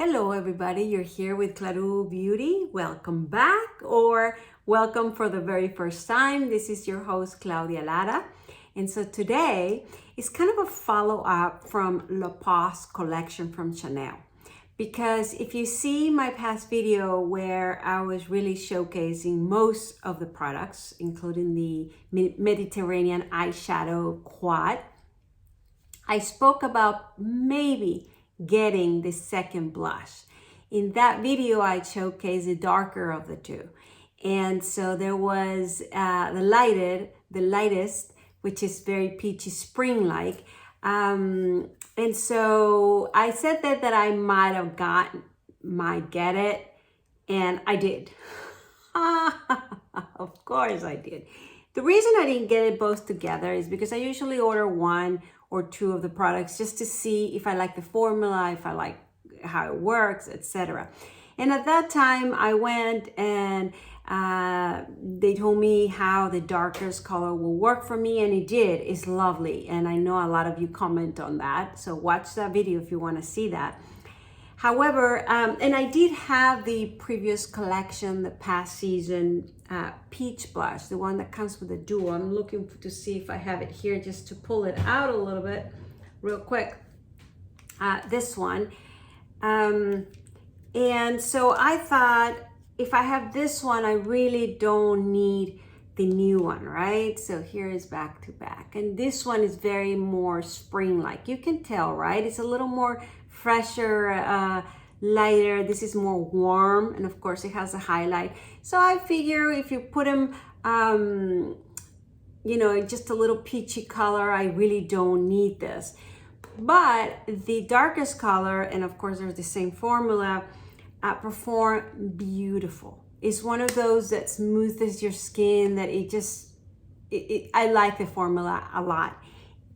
Hello everybody, you're here with Claru Beauty. Welcome back or welcome for the very first time. This is your host Claudia Lara. And so today is kind of a follow-up from La Pause collection from Chanel. Because if you see my past video where I was really showcasing most of the products, including the Mediterranean eyeshadow quad, I spoke about maybe getting the second blush. In that video, I showcased the darker of the two. And so there was the lightest, which is very peachy spring-like. And so I said that I might get it, and I did. Of course I did. The reason I didn't get it both together is because I usually order one or two of the products just to see if I like the formula, if I like how it works, etc. And at that time I went and they told me how the darkest color will work for me, and it did. It's lovely, and I know a lot of you comment on that, so watch that video if you want to see that. However, and I did have the previous collection, the past season peach blush, the one that comes with the duo. I'm looking to see if I have it here just to pull it out a little bit real quick. This one. And so I thought, if I have this one, I really don't need the new one, right? So here is back to back. And this one is very more spring-like. You can tell, right? It's a little more fresher, lighter. This is more warm, and of course it has a highlight. So I figure if you put them, you know, just a little peachy color, I really don't need this. But the darkest color, and of course there's the same formula, perform beautiful. It's one of those that smooths your skin, that I like the formula a lot.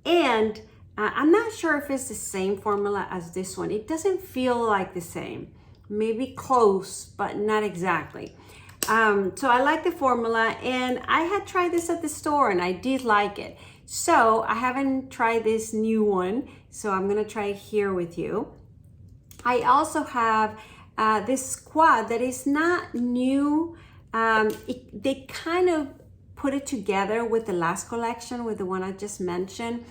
And I'm not sure if it's the same formula as this one. It doesn't feel like the same. Maybe close, but not exactly. So I like the formula, and I had tried this at the store and I did like it. So I haven't tried this new one, so I'm gonna try it here with you. I also have this quad that is not new. They kind of put it together with the last collection, with the one I just mentioned.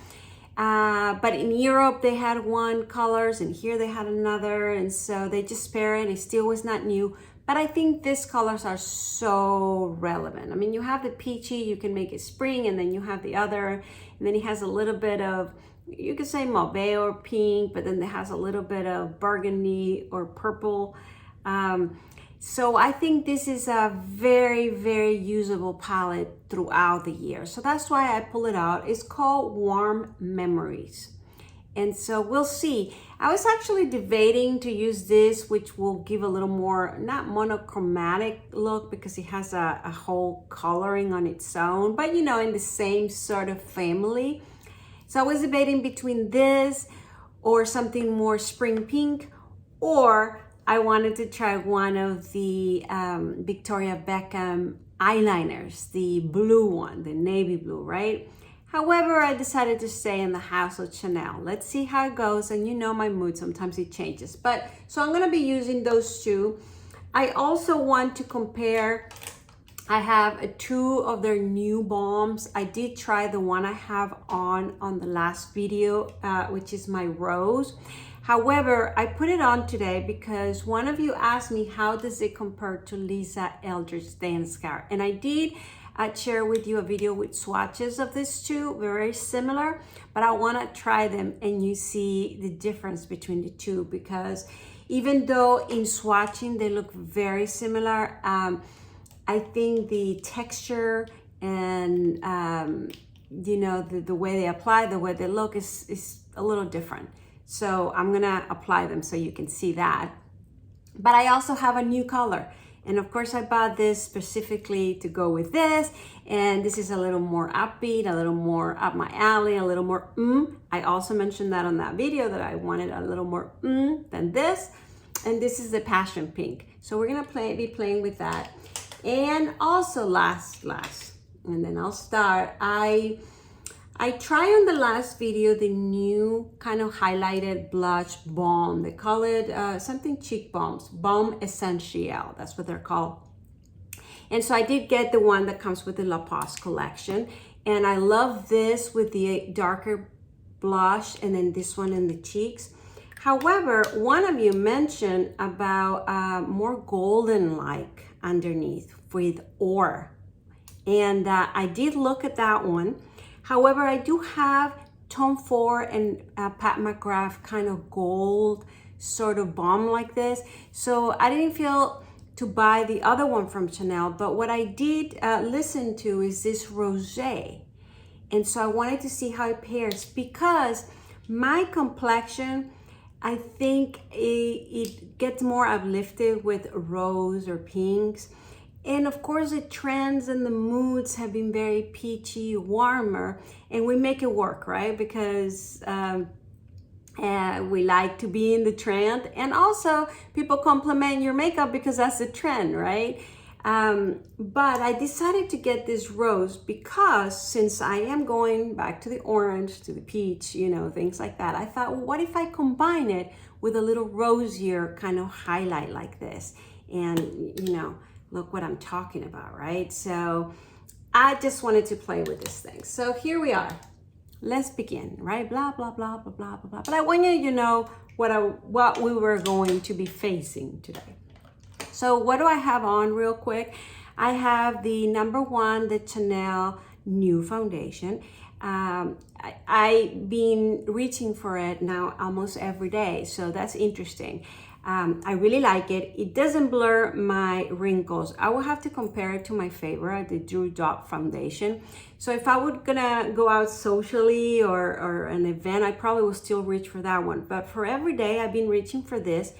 But in Europe they had one colors, and here they had another, and so they just pair it. It still was not new, but I think these colors are so relevant. I mean, you have the peachy, you can make it spring, and then you have the other, and then it has a little bit of, you could say mauve or pink, but then it has a little bit of burgundy or purple. So I think this is a very, very usable palette throughout the year. So that's why I pull it out. It's called Warm Memories. And so we'll see. I was actually debating to use this, which will give a little more, not monochromatic look, because it has a whole coloring on its own, but you know, in the same sort of family. So I was debating between this or something more spring pink, or I wanted to try one of the Victoria Beckham eyeliners, the blue one, the navy blue, right? However, I decided to stay in the house of Chanel. Let's see how it goes, and you know my mood, sometimes it changes. But so I'm gonna be using those two. I also want to compare, I have two of their new balms. I did try the one I have on the last video, which is my Rose. However, I put it on today because one of you asked me, how does it compare to Lisa Eldridge the Mascara? And I did share with you a video with swatches of these two, very similar, but I want to try them and you see the difference between the two, because even though in swatching they look very similar, I think the texture and you know, the way they apply, the way they look is a little different. So I'm gonna apply them so you can see that. But I also have a new color. And of course I bought this specifically to go with this. And this is a little more upbeat, a little more up my alley, a little more I also mentioned that on that video that I wanted a little more than this. And this is the Passion Pink. So we're gonna be playing with that. And also last, and then I'll start. I tried on the last video the new kind of highlighted blush balm. They call it something cheek balms, Baume Essential, that's what they're called. And so I did get the one that comes with the La Pause collection. And I love this with the darker blush and then this one in the cheeks. However, one of you mentioned about more golden-like underneath with Or. And I did look at that one. However, I do have Tom Ford and Pat McGrath kind of gold sort of balm like this. So I didn't feel to buy the other one from Chanel, but what I did listen to is this Rosee. And so I wanted to see how it pairs because my complexion, I think it gets more uplifted with rose or pinks. And of course the trends and the moods have been very peachy, warmer, and we make it work, right? Because we like to be in the trend, and also people compliment your makeup because that's the trend, right? But I decided to get this rose because since I am going back to the orange, to the peach, you know, things like that, I thought, well, what if I combine it with a little rosier kind of highlight like this? And, you know, look what I'm talking about, right? So I just wanted to play with this thing. So here we are. Let's begin, right? Blah, blah, blah, blah, blah, blah, blah. But I want you to know what we were going to be facing today. So what do I have on real quick? I have the number one, the Chanel New Foundation. I've been reaching for it now almost every day, so that's interesting. I really like it. It doesn't blur my wrinkles. I will have to compare it to my favorite, the Drew Dot Foundation. So if I would gonna go out socially or an event, I probably will still reach for that one. But for every day, I've been reaching for this,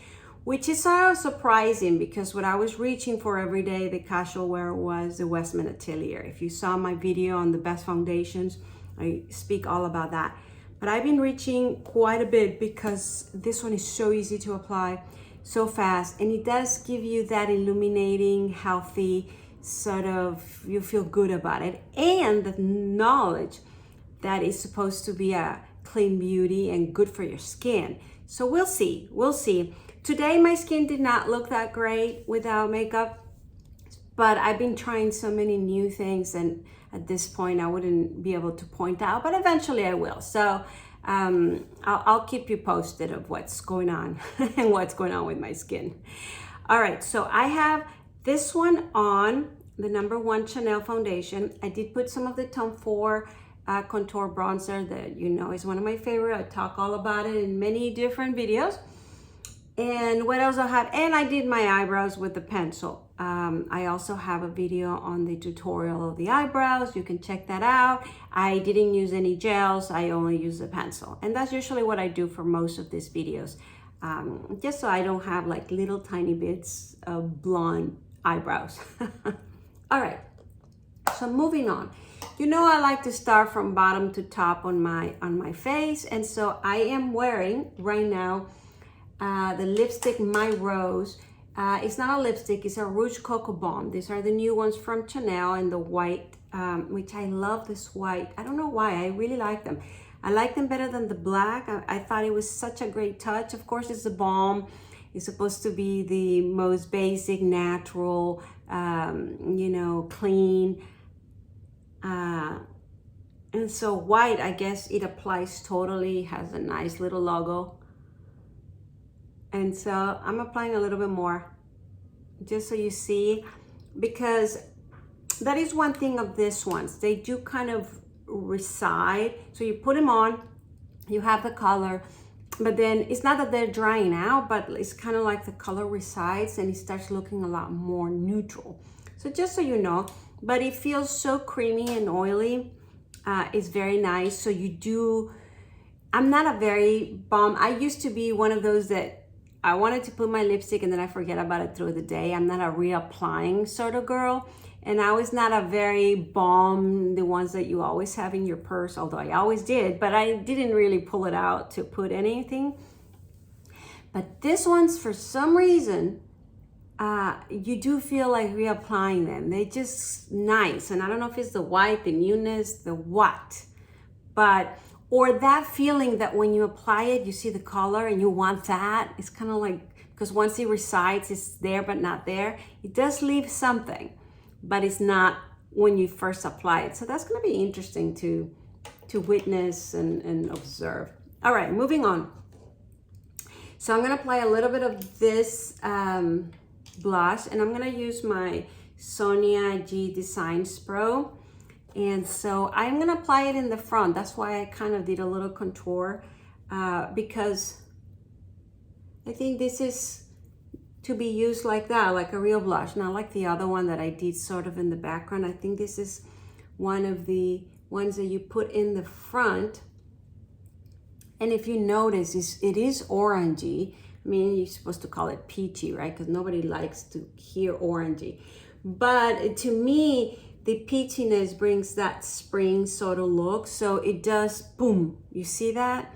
which is sort of surprising because what I was reaching for every day, the casual wear, was the Westman Atelier. If you saw my video on the best foundations, I speak all about that. But I've been reaching quite a bit because this one is so easy to apply, so fast, and it does give you that illuminating, healthy sort of, you feel good about it, and the knowledge that it's supposed to be a clean beauty and good for your skin. So we'll see. Today my skin did not look that great without makeup, but I've been trying so many new things, and at this point I wouldn't be able to point out, but eventually I will. So I'll keep you posted of what's going on and what's going on with my skin. All right, so I have this one on, the number one Chanel foundation. I did put some of the Tom Ford contour bronzer that you know is one of my favorite. I talk all about it in many different videos. And what else I have? And I did my eyebrows with the pencil. I also have a video on the tutorial of the eyebrows. You can check that out. I didn't use any gels. I only use the pencil. And that's usually what I do for most of these videos. Just so I don't have like little tiny bits of blonde eyebrows. All right, so moving on. You know I like to start from bottom to top on my face. And so I am wearing right now the lipstick My Rose. It's not a lipstick, it's a Rouge Coco Balm. These are the new ones from Chanel in the white, which I love this white. I don't know why, I really like them. I like them better than the black. I thought it was such a great touch. Of course, it's a balm. It's supposed to be the most basic, natural, you know, clean. And so white, I guess it applies totally, has a nice little logo. And so I'm applying a little bit more just so you see, because that is one thing of this ones. They do kind of reside. So you put them on, you have the color, but then it's not that they're drying out, but it's kind of like the color resides and it starts looking a lot more neutral. So just so you know, but it feels so creamy and oily. It's very nice. So you do, I'm not a very balm. I used to be one of those that I wanted to put my lipstick and then I forget about it through the day. I'm not a reapplying sort of girl. And I was not a very balm, the ones that you always have in your purse, although I always did, but I didn't really pull it out to put anything. But this one's, for some reason, you do feel like reapplying them. They're just nice. And I don't know if it's the white, the newness, the what. but, or that feeling that when you apply it, you see the color and you want that. It's kind of like, because once it resides, it's there but not there. It does leave something, but it's not when you first apply it. So that's going to be interesting to witness and observe. All right, moving on. So I'm going to apply a little bit of this blush, and I'm going to use my Sonia G Designs Pro. And so I'm going to apply it in the front. That's why I kind of did a little contour, because I think this is to be used like that, like a real blush, not like the other one that I did sort of in the background. I think this is one of the ones that you put in the front. And if you notice, it is orangey. I mean, you're supposed to call it peachy, right? Because nobody likes to hear orangey. But to me, the peachiness brings that spring sort of look. So it does, boom, you see that?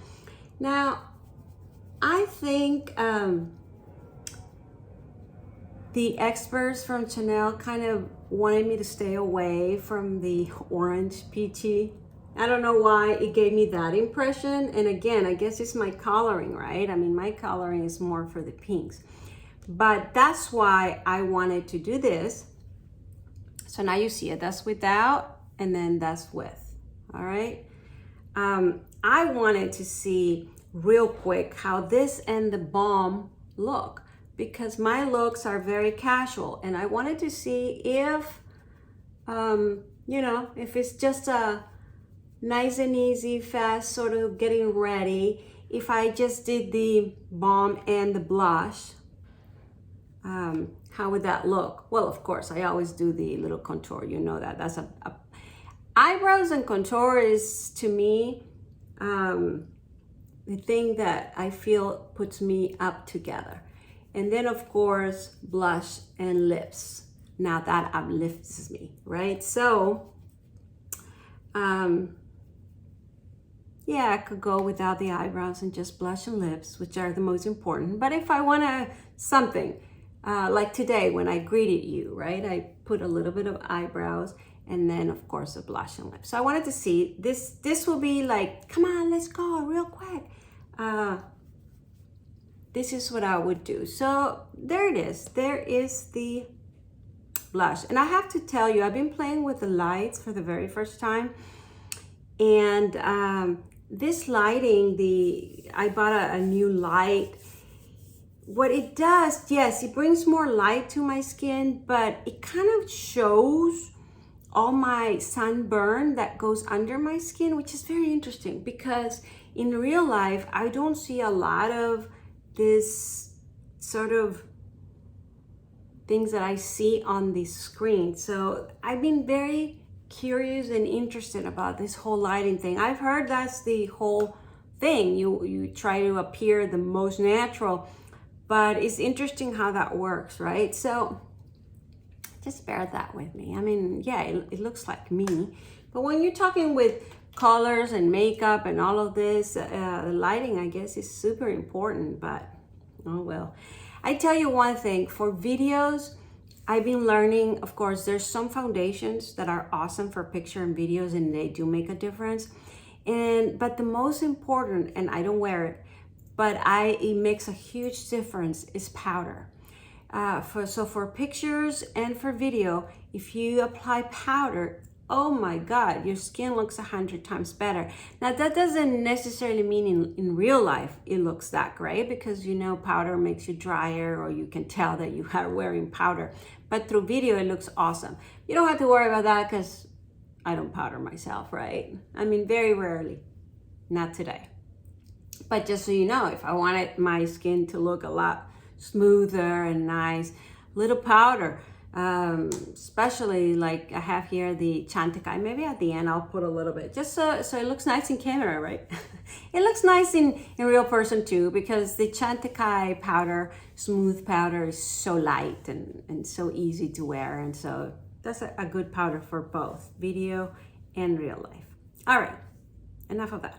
Now, I think the experts from Chanel kind of wanted me to stay away from the orange peachy. I don't know why it gave me that impression. And again, I guess it's my coloring, right? I mean, my coloring is more for the pinks. But that's why I wanted to do this. So now you see it, that's without, and then that's with, all right? I wanted to see real quick how this and the Baume look, because my looks are very casual, and I wanted to see if, you know, if it's just a nice and easy, fast sort of getting ready. If I just did the Baume and the blush, how would that look? Well, of course, I always do the little contour. You know that. That's a eyebrows and contour is, to me, the thing that I feel puts me up together. And then, of course, blush and lips. Now that uplifts me, right? So, yeah, I could go without the eyebrows and just blush and lips, which are the most important. But if I want something, like today when I greeted you, right? I put a little bit of eyebrows and then, of course, a blush and lips. So I wanted to see, this will be like, come on, let's go real quick. This is what I would do. So there it is. There is the blush. And I have to tell you, I've been playing with the lights for the very first time. And this lighting, I bought a new light. What it does, yes, it brings more light to my skin, but it kind of shows all my sunburn that goes under my skin, which is very interesting because in real life, I don't see a lot of this sort of things that I see on the screen. So I've been very curious and interested about this whole lighting thing. I've heard that's the whole thing. You try to appear the most natural, but it's interesting how that works, right? So just bear that with me. I mean, yeah, it looks like me, but when you're talking with colors and makeup and all of this, the lighting, I guess, is super important, but oh well. I tell you one thing, for videos, I've been learning, of course, there's some foundations that are awesome for picture and videos and they do make a difference. But the most important, and I don't wear it, but it makes a huge difference, is powder. So for pictures and for video, if you apply powder, oh my God, your skin looks 100 times better. Now that doesn't necessarily mean in real life it looks that great, because you know powder makes you drier, or you can tell that you are wearing powder. But through video, it looks awesome. You don't have to worry about that because I don't powder myself, right? I mean, very rarely, not today. But just so you know, if I wanted my skin to look a lot smoother and nice, little powder, especially like I have here the Chantecaille. Maybe at the end I'll put a little bit, just so it looks nice in camera, right? It looks nice in real person too, because the Chantecaille powder, smooth powder, is so light and so easy to wear, and so that's a good powder for both video and real life. All right, enough of that.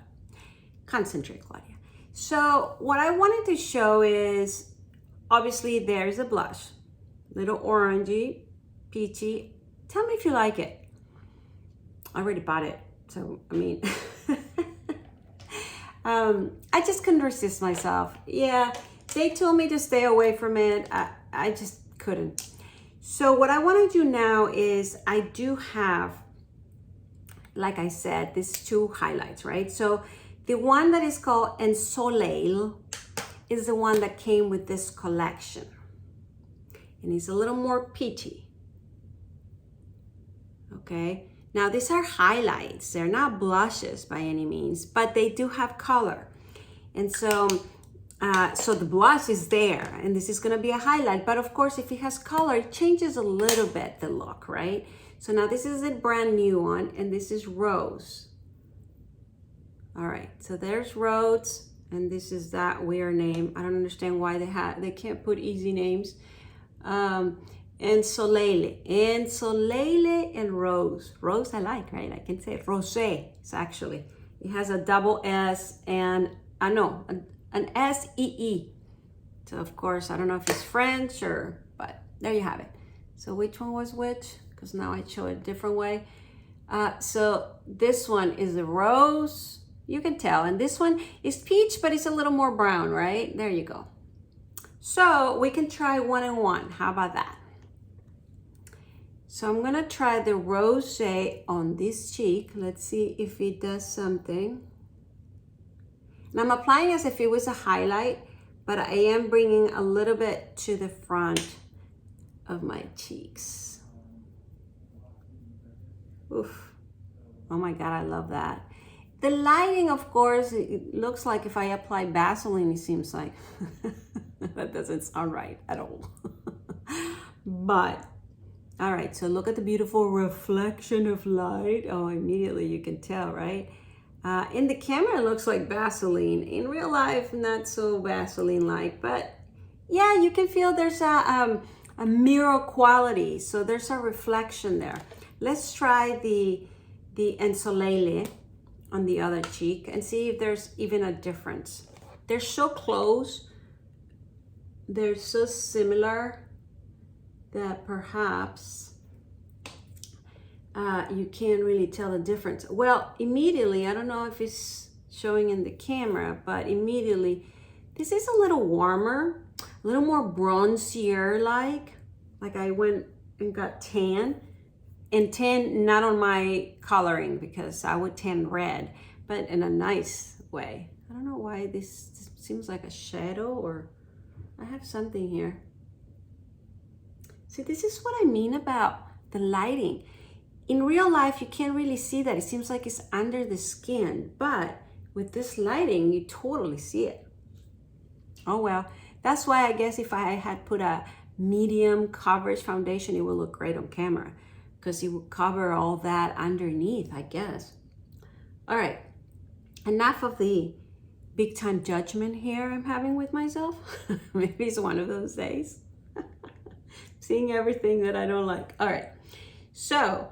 Concentrate, Claudia. So what I wanted to show is, obviously there's a blush, little orangey, peachy. Tell me if you like it. I already bought it, so I mean, I just couldn't resist myself. Yeah, they told me to stay away from it. I just couldn't. So what I want to do now is I do have, like I said, these two highlights, right? So the one that is called Ensoleille is the one that came with this collection. And it's a little more peachy. Okay, now these are highlights. They're not blushes by any means, but they do have color. And so, so the blush is there, and this is gonna be a highlight. But of course, if it has color, it changes a little bit the look, right? So now this is a brand new one, and this is Rose. All right, so there's Rose, and this is that weird name. I don't understand why they can't put easy names. Ensoleille, and Rose. Rose I like, right? I can say it. Rosee, it's actually. It has a double S and, an S-E-E. So of course, I don't know if it's French but there you have it. So which one was which? Because now I show it a different way. So this one is the Rose. You can tell. And this one is peach, but it's a little more brown, right? There you go. So we can try one and one. How about that? So I'm gonna try the Rosé on this cheek. Let's see if it does something. And I'm applying as if it was a highlight, but I am bringing a little bit to the front of my cheeks. Oof. Oh my God, I love that. The lighting, of course, it looks like if I apply Vaseline, it seems like. That doesn't sound right at all. But, all right, so look at the beautiful reflection of light. Oh, immediately you can tell, right? In the camera, it looks like Vaseline. In real life, not so Vaseline-like, but yeah, you can feel there's a mirror quality. So there's a reflection there. Let's try the Ensoleille on the other cheek and see if there's even a difference. They're so close. They're so similar that perhaps you can't really tell the difference. Well, immediately, I don't know if it's showing in the camera, but immediately, this is a little warmer, a little more bronzier like I went and got tan. And tan, not on my coloring, because I would tan red, but in a nice way. I don't know why this seems like a shadow, or I have something here. See, this is what I mean about the lighting. In real life, you can't really see that. It seems like it's under the skin, but with this lighting, you totally see it. Oh well, that's why I guess if I had put a medium coverage foundation, it would look great on camera, because it would cover all that underneath, I guess. All right, enough of the big time judgment here I'm having with myself. Maybe it's one of those days. Seeing everything that I don't like. All right, so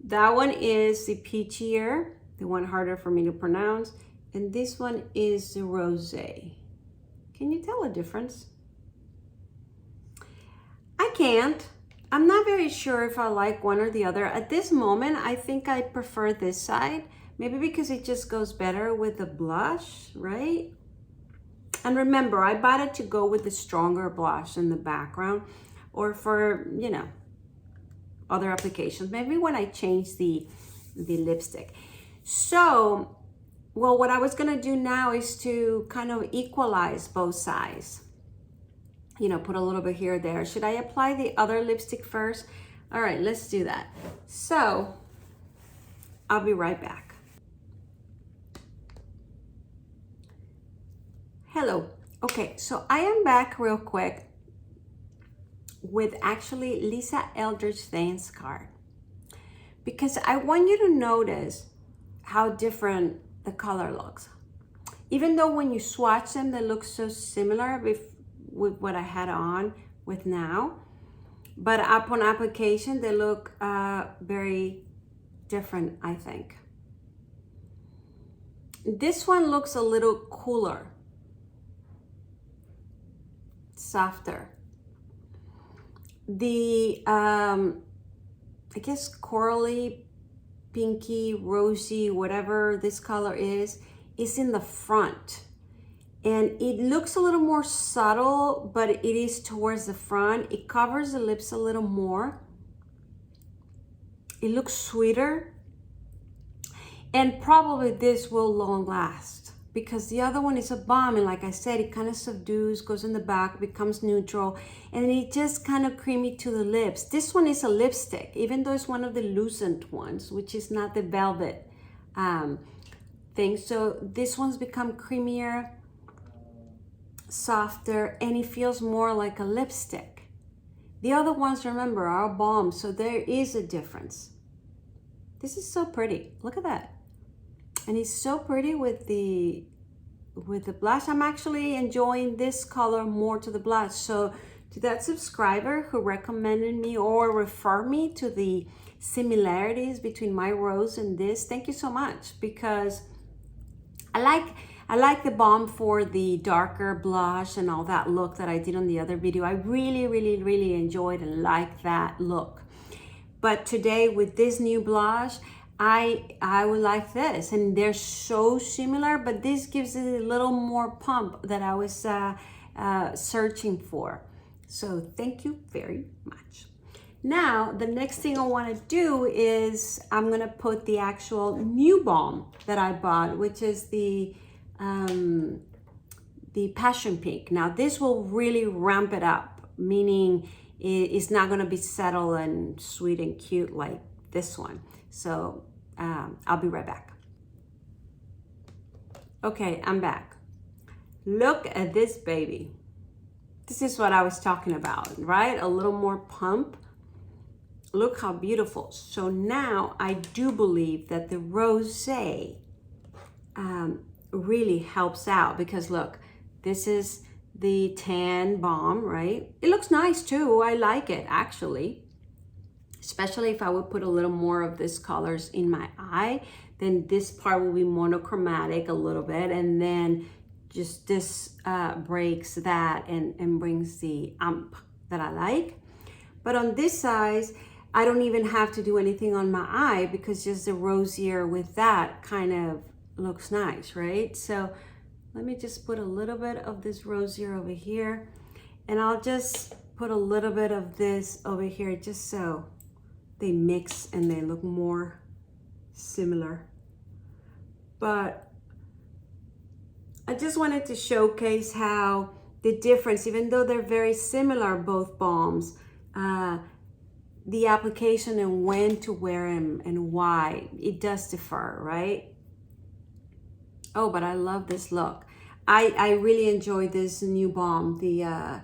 that one is the peachier, the one harder for me to pronounce, and this one is the Rosé. Can you tell a difference? I can't. I'm not very sure if I like one or the other. At this moment, I think I prefer this side. Maybe because it just goes better with the blush, right? And remember, I bought it to go with the stronger blush in the background, or for, you know, other applications. Maybe when I change the lipstick. So, well, what I was gonna do now is to kind of equalize both sides. You know, put a little bit here or there. Should I apply the other lipstick first? All right, let's do that. So, I'll be right back. Hello. Okay, so I am back real quick with actually Lisa Eldridge thanks card, because I want you to notice how different the color looks. Even though when you swatch them, they look so similar with what I had on with now, but upon application, they look very different, I think. This one looks a little cooler, softer. The, I guess corally, pinky, rosy, whatever this color is is in the front. And it looks a little more subtle, but it is towards the front. It covers the lips a little more. It looks sweeter. And probably this will long last because the other one is a balm. And like I said, it kind of subdues, goes in the back, becomes neutral, and it just kind of creamy to the lips. This one is a lipstick, even though it's one of the lucent ones, which is not the velvet thing. So this one's become creamier, softer, and it feels more like a lipstick. The other ones, remember, are balm, so there is a difference. This is so pretty. Look at that. And it's so pretty with the blush. I'm actually enjoying this color more to the blush. So to that subscriber who recommended me or referred me to the similarities between my rose and this, thank you so much, because I like the balm for the darker blush and all that look that I did on the other video. I really enjoyed and liked that look. But today with this new blush, I would like this, and they're so similar, but this gives it a little more pump that I was searching for. So thank you very much. Now, the next thing I want to do is I'm going to put the actual new balm that I bought, which is the Passion Pink. Now, this will really ramp it up, meaning it's not going to be subtle and sweet and cute like this one. So I'll be right back. Okay, I'm back. Look at this baby. This is what I was talking about, right? A little more pump. Look how beautiful. So now I do believe that the Rosee really helps out, because look, this is the tan balm, right? It looks nice too. I like it actually. Especially if I would put a little more of this colors in my eye, then this part will be monochromatic a little bit, and then just this breaks that and brings the ump that I like. But on this size, I don't even have to do anything on my eye, because just the rosier with that kind of looks nice, right? So let me just put a little bit of this rosier over here, and I'll just put a little bit of this over here just so they mix and they look more similar. But I just wanted to showcase how the difference, even though they're very similar, both balms, the application and when to wear them and why, it does differ, right? Oh, but I love this look. I really enjoy this new balm, the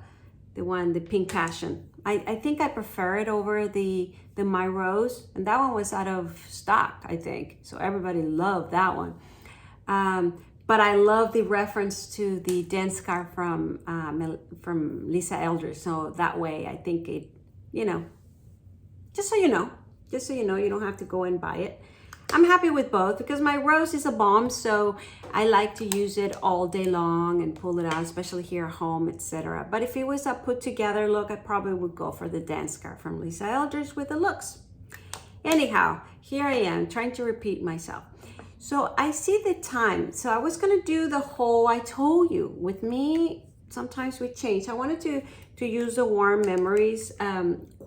Pink Passion. I think I prefer it over the My Rose, and that one was out of stock, I think. So everybody loved that one. But I love the reference to the dance scarf from Lisa Eldridge. So that way, I think it, you know, just so you know, you don't have to go and buy it. I'm happy with both because my Rose is a balm, so I like to use it all day long and pull it out, especially here at home, etc. But if it was a put together look, I probably would go for the dance scarf from Lisa Eldridge with the looks. Anyhow, here I am trying to repeat myself. So I see the time. So I was gonna do the whole, I told you, with me, sometimes we change. I wanted to use the Warm Memories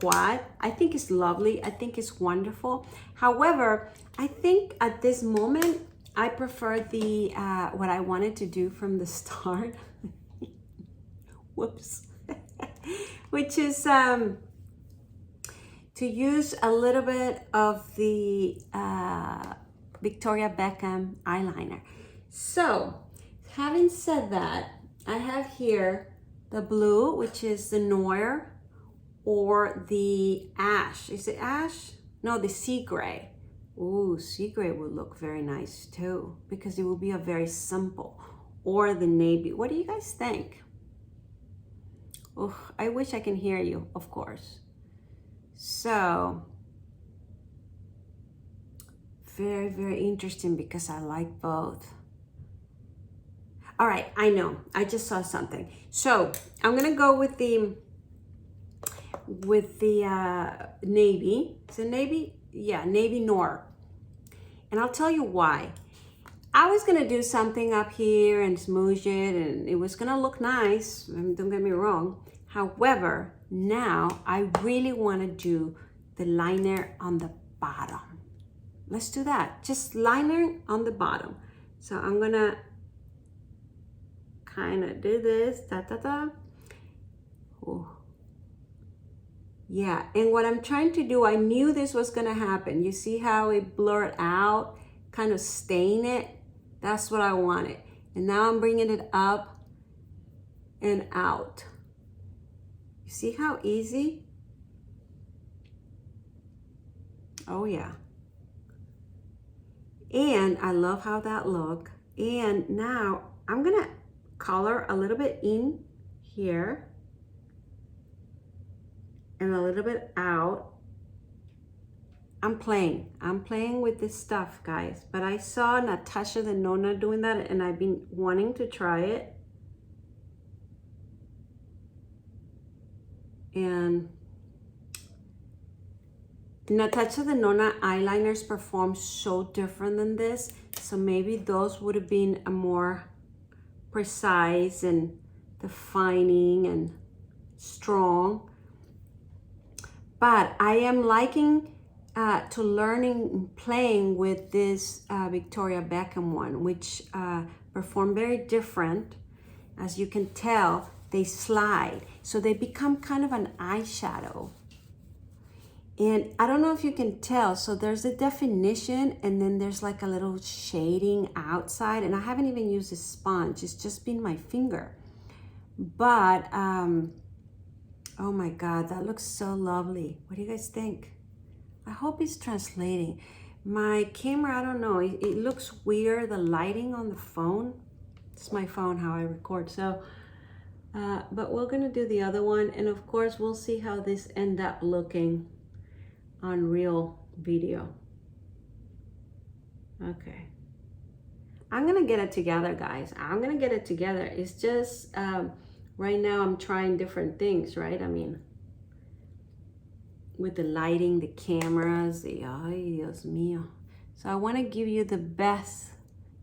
quad. I think it's lovely. I think it's wonderful. However, I think at this moment, I prefer the what I wanted to do from the start. Whoops. Which is to use a little bit of the Victoria Beckham eyeliner. So, having said that, I have here the blue, which is the Noir, or the ash. Is it ash? No, the sea gray. Ooh, sea gray would look very nice too, because it will be a very simple. Or the navy. What do you guys think? Oh, I wish I can hear you, of course. So, very, very interesting because I like both. All right, I know, I just saw something. So I'm gonna go with the navy. Is it navy? Yeah, navy Noir. And I'll tell you why. I was gonna do something up here and smoosh it, and it was gonna look nice, don't get me wrong. However, now I really wanna do the liner on the bottom. Let's do that, just liner on the bottom. So I'm gonna kind of do this, Ooh. Yeah, and what I'm trying to do, I knew this was gonna happen. You see how it blurred out, kind of stain it? That's what I wanted. And now I'm bringing it up and out. You see how easy? Oh yeah. And I love how that look. And now I'm gonna color a little bit in here and a little bit out. I'm playing with this stuff, guys, but I saw Natasha the Nona doing that, and I've been wanting to try it. And Natasha the Nona eyeliners perform so different than this, so maybe those would have been a more precise and defining and strong. But I am liking to learning playing with this Victoria Beckham one, which perform very different. As you can tell, they slide, so they become kind of an eyeshadow. And I don't know if you can tell, so there's a definition and then there's like a little shading outside, and I haven't even used a sponge, it's just been my finger. But oh my God, that looks so lovely. What do you guys think? I hope it's translating. My camera, I don't know, it looks weird, the lighting on the phone. It's my phone, how I record. So, but we're gonna do the other one, and of course, we'll see how this end up looking on real video. Okay. I'm gonna get it together, guys. I'm gonna get it together. It's just, right now I'm trying different things, right? I mean, with the lighting, the cameras, ay, Dios mío. So I wanna give you the best,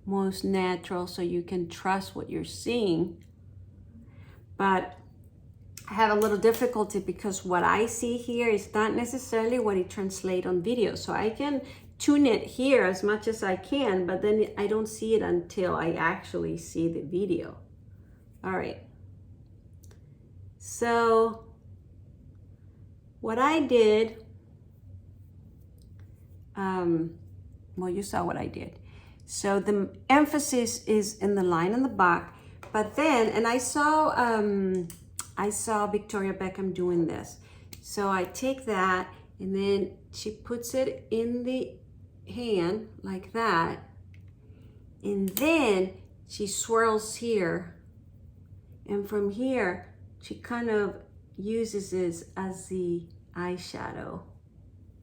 most natural, so you can trust what you're seeing. But I have a little difficulty because what I see here is not necessarily what it translates on video. So I can tune it here as much as I can, but then I don't see it until I actually see the video. All right. So what I did, well, you saw what I did. So the emphasis is in the line in the back, but then, and I saw Victoria Beckham doing this. So I take that, and then she puts it in the hand like that. And then she swirls here. And from here, she kind of uses this as the eyeshadow.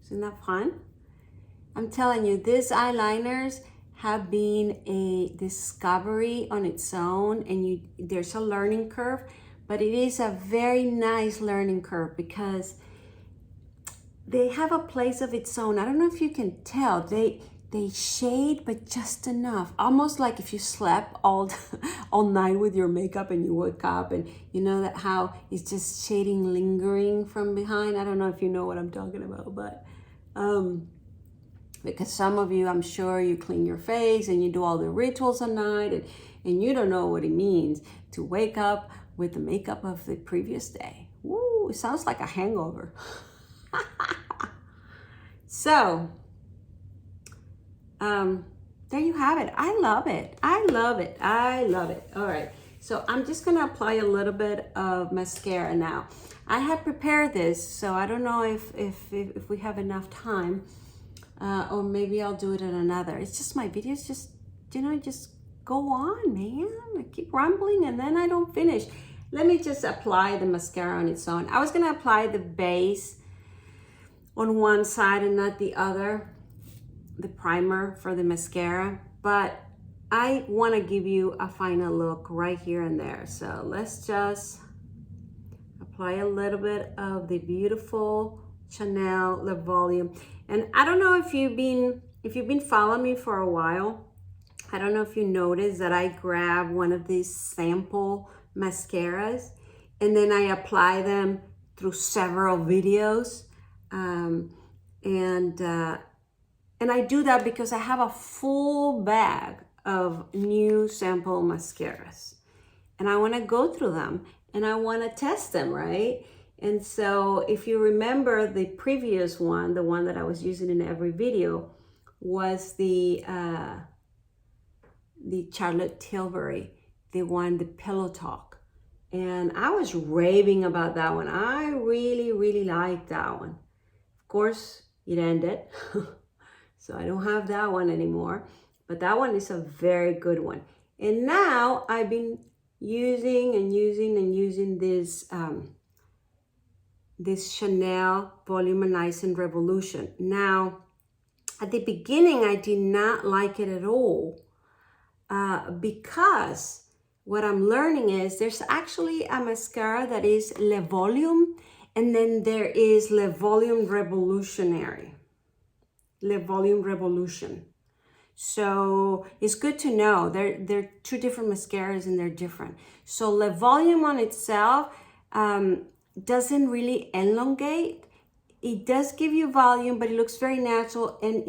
Isn't that fun? I'm telling you, these eyeliners have been a discovery on its own, and there's a learning curve. But it is a very nice learning curve because they have a place of its own. I don't know if you can tell, they shade, but just enough. Almost like if you slept all night with your makeup and you woke up, and you know that how it's just shading lingering from behind. I don't know if you know what I'm talking about, but because some of you, I'm sure you clean your face and you do all the rituals at night, and you don't know what it means to wake up with the makeup of the previous day. Woo, it sounds like a hangover. So, there you have it. I love it. I love it. I love it. All right. So I'm just gonna apply a little bit of mascara now. I have prepared this, so I don't know if we have enough time, or maybe I'll do it in another. It's just my videos, just, you know, just go on, man. I keep rambling and then I don't finish. Let me just apply the mascara on its own. I was gonna apply the base on one side and not the other, the primer for the mascara, but I wanna give you a final look right here and there. So let's just apply a little bit of the beautiful Chanel Le Volume. And I don't know if you've been following me for a while. I don't know if you noticed that I grab one of these sample mascaras and then I apply them through several videos. And I do that because I have a full bag of new sample mascaras. And I want to go through them and I want to test them, right? And so if you remember the previous one, the one that I was using in every video, was the Charlotte Tilbury, the Pillow Talk. And I was raving about that one. I really, really liked that one. Of course, it ended. So I don't have that one anymore. But that one is a very good one. And now I've been using this Chanel Volumizing Revolution. Now, at the beginning, I did not like it at all because what I'm learning is there's actually a mascara that is Le Volume, and then there is Le Volume Revolutionary. Le Volume Revolution. So it's good to know they're two different mascaras and they're different. So Le Volume on itself doesn't really elongate. It does give you volume, but it looks very natural, and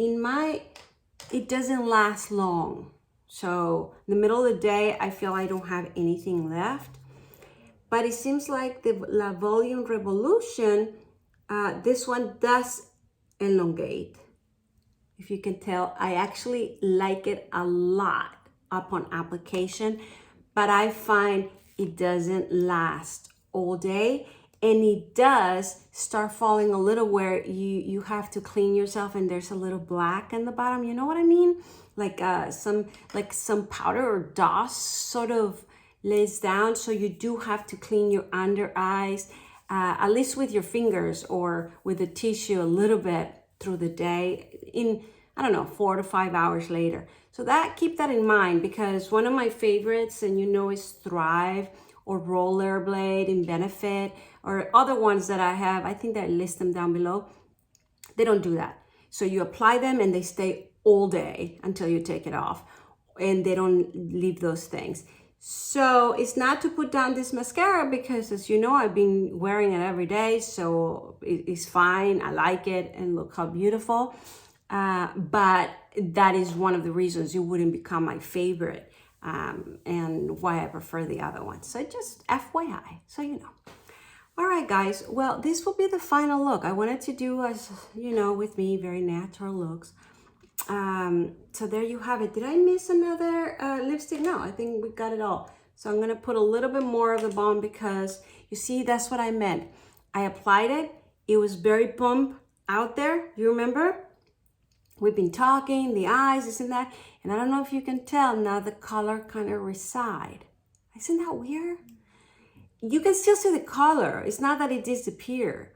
it doesn't last long. So in the middle of the day, I feel I don't have anything left. But it seems like the La Volume Revolution, this one does elongate. If you can tell, I actually like it a lot upon application, but I find it doesn't last all day. And it does start falling a little where you have to clean yourself and there's a little black in the bottom. You know what I mean? Like some powder or dust sort of lays down. So you do have to clean your under eyes, at least with your fingers or with a tissue a little bit through the day in, I don't know, 4 to 5 hours later. So keep that in mind, because one of my favorites, and you know, is Thrive or Rollerblade and Benefit, or other ones that I have. I think that I list them down below. They don't do that. So you apply them and they stay all day until you take it off, and they don't leave those things. So it's not to put down this mascara, because as you know, I've been wearing it every day, so it's fine. I like it, and look how beautiful. But that is one of the reasons it wouldn't become my favorite, and why I prefer the other one. So just FYI, so you know. All right, guys. Well, this will be the final look. I wanted to do, as you know, with me, very natural looks. So there you have it. Did I miss another lipstick? No, I think we got it all. So I'm going to put a little bit more of the balm, because you see, that's what I meant. I applied it. It was very plump out there. You remember? We've been talking, the eyes, this and that. And I don't know if you can tell, now the color kind of reside. Isn't that weird? You can still see the color. It's not that it disappeared,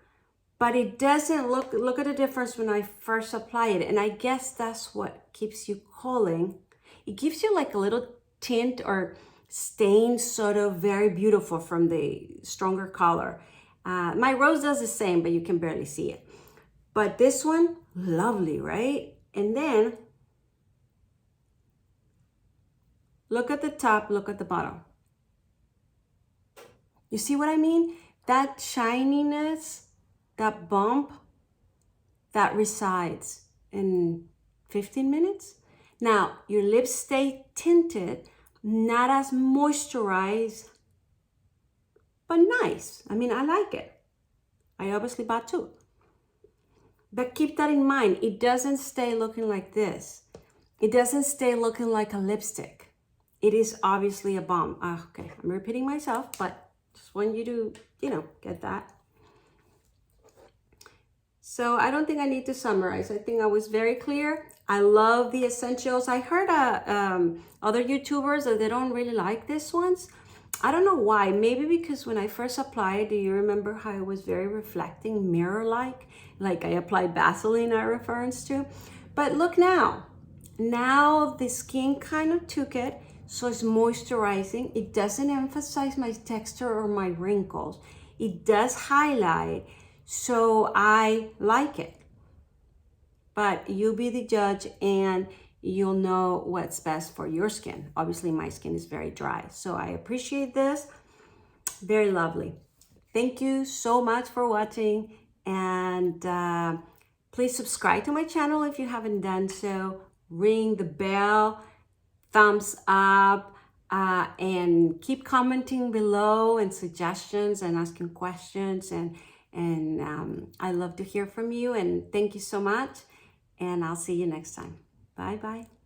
but it doesn't look at the difference when I first apply it. And I guess that's what keeps you calling. It gives you like a little tint or stain, sort of very beautiful from the stronger color. My Rose does the same, but you can barely see it. But this one, lovely, right? And then look at the top, look at the bottom. You see what I mean? That shininess, that bump, that resides in 15 minutes. Now, your lips stay tinted, not as moisturized, but nice. I mean, I like it. I obviously bought two. But keep that in mind. It doesn't stay looking like this. It doesn't stay looking like a lipstick. It is obviously a balm. Okay, I'm repeating myself, but just want you to, you know, get that. So I don't think I need to summarize. I think I was very clear. I love the essentials. I heard other YouTubers that they don't really like this ones. I don't know why. Maybe because when I first applied, do you remember how it was very reflecting, mirror-like? Like I applied Vaseline, I reference to. But look now. Now the skin kind of took it. So it's moisturizing. It doesn't emphasize my texture or my wrinkles. It does highlight. So I like it. But you be the judge, and you'll know what's best for your skin. Obviously, my skin is very dry, so I appreciate this. Very lovely. Thank you so much for watching, and please subscribe to my channel if you haven't done so. Ring the bell, thumbs up, and keep commenting below and suggestions and asking questions, and I love to hear from you, and thank you so much, and I'll see you next time. Bye bye.